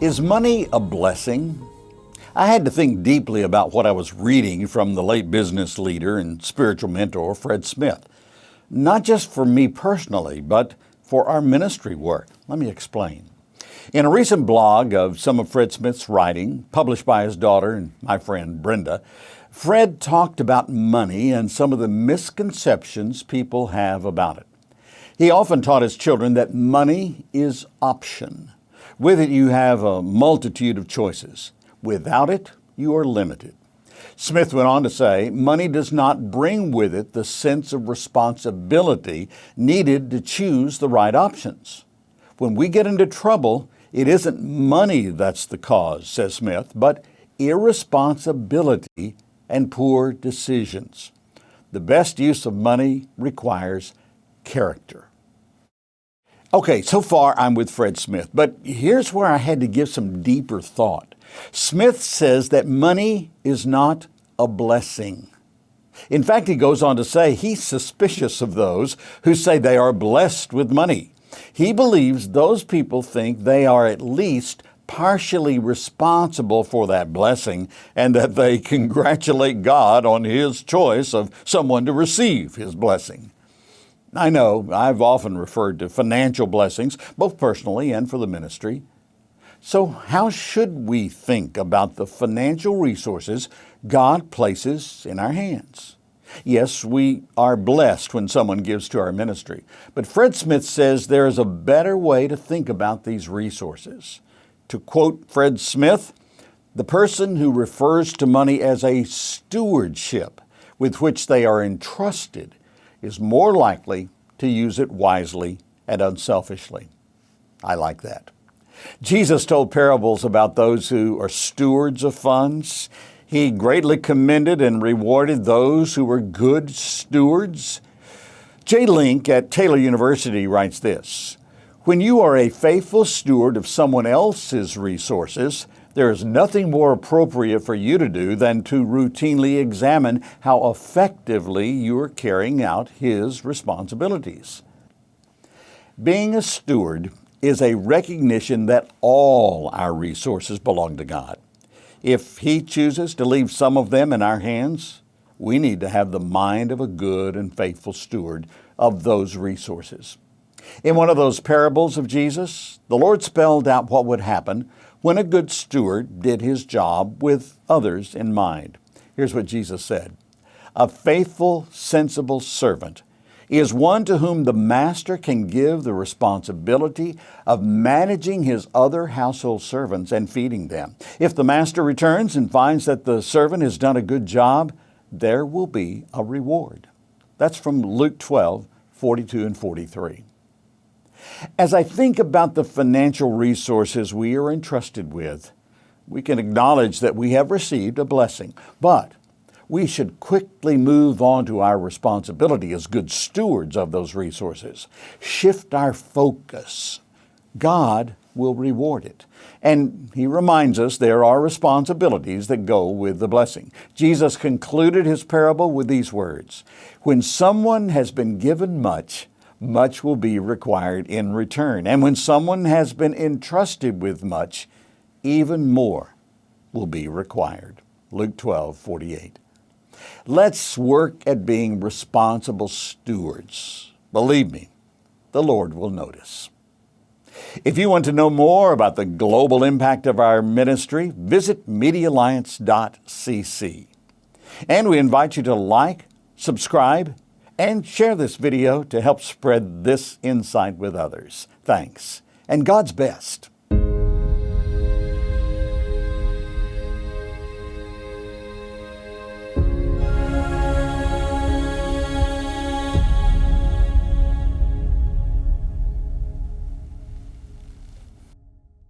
Is money a blessing? I had to think deeply about what I was reading from the late business leader and spiritual mentor, Fred Smith. Not just for me personally, but for our ministry work. Let me explain. In a recent blog of some of Fred Smith's writing, published by his daughter and my friend Brenda, Fred talked about money and some of the misconceptions people have about it. He often taught his children that money is option. With it, you have a multitude of choices. Without it, you are limited. Smith went on to say, money does not bring with it the sense of responsibility needed to choose the right options. When we get into trouble, it isn't money that's the cause, says Smith, but irresponsibility and poor decisions. The best use of money requires character. Okay, so far I'm with Fred Smith, but here's where I had to give some deeper thought. Smith says that money is not a blessing. In fact, he goes on to say he's suspicious of those who say they are blessed with money. He believes those people think they are at least partially responsible for that blessing and that they congratulate God on His choice of someone to receive His blessing. I know I've often referred to financial blessings, both personally and for the ministry. So how should we think about the financial resources God places in our hands? Yes, we are blessed when someone gives to our ministry, but Fred Smith says there is a better way to think about these resources. To quote Fred Smith, the person who refers to money as a stewardship with which they are entrusted is more likely to use it wisely and unselfishly. I like that. Jesus told parables about those who are stewards of funds. He greatly commended and rewarded those who were good stewards. Jay Link at Taylor University writes this: when you are a faithful steward of someone else's resources, there is nothing more appropriate for you to do than to routinely examine how effectively you are carrying out His responsibilities. Being a steward is a recognition that all our resources belong to God. If He chooses to leave some of them in our hands, we need to have the mind of a good and faithful steward of those resources. In one of those parables of Jesus, the Lord spelled out what would happen when a good steward did his job with others in mind. Here's what Jesus said: a faithful, sensible servant is one to whom the master can give the responsibility of managing his other household servants and feeding them. If the master returns and finds that the servant has done a good job, there will be a reward. That's from Luke 12:42 and 43. As I think about the financial resources we are entrusted with, we can acknowledge that we have received a blessing, but we should quickly move on to our responsibility as good stewards of those resources. Shift our focus. God will reward it. And He reminds us there are responsibilities that go with the blessing. Jesus concluded His parable with these words: when someone has been given much, much will be required in return. And when someone has been entrusted with much, even more will be required. Luke 12:48. Let's work at being responsible stewards. Believe me, the Lord will notice. If you want to know more about the global impact of our ministry, visit MEDIALLIANCE.cc. And we invite you to like, subscribe, and share this video to help spread this insight with others. Thanks, and God's best.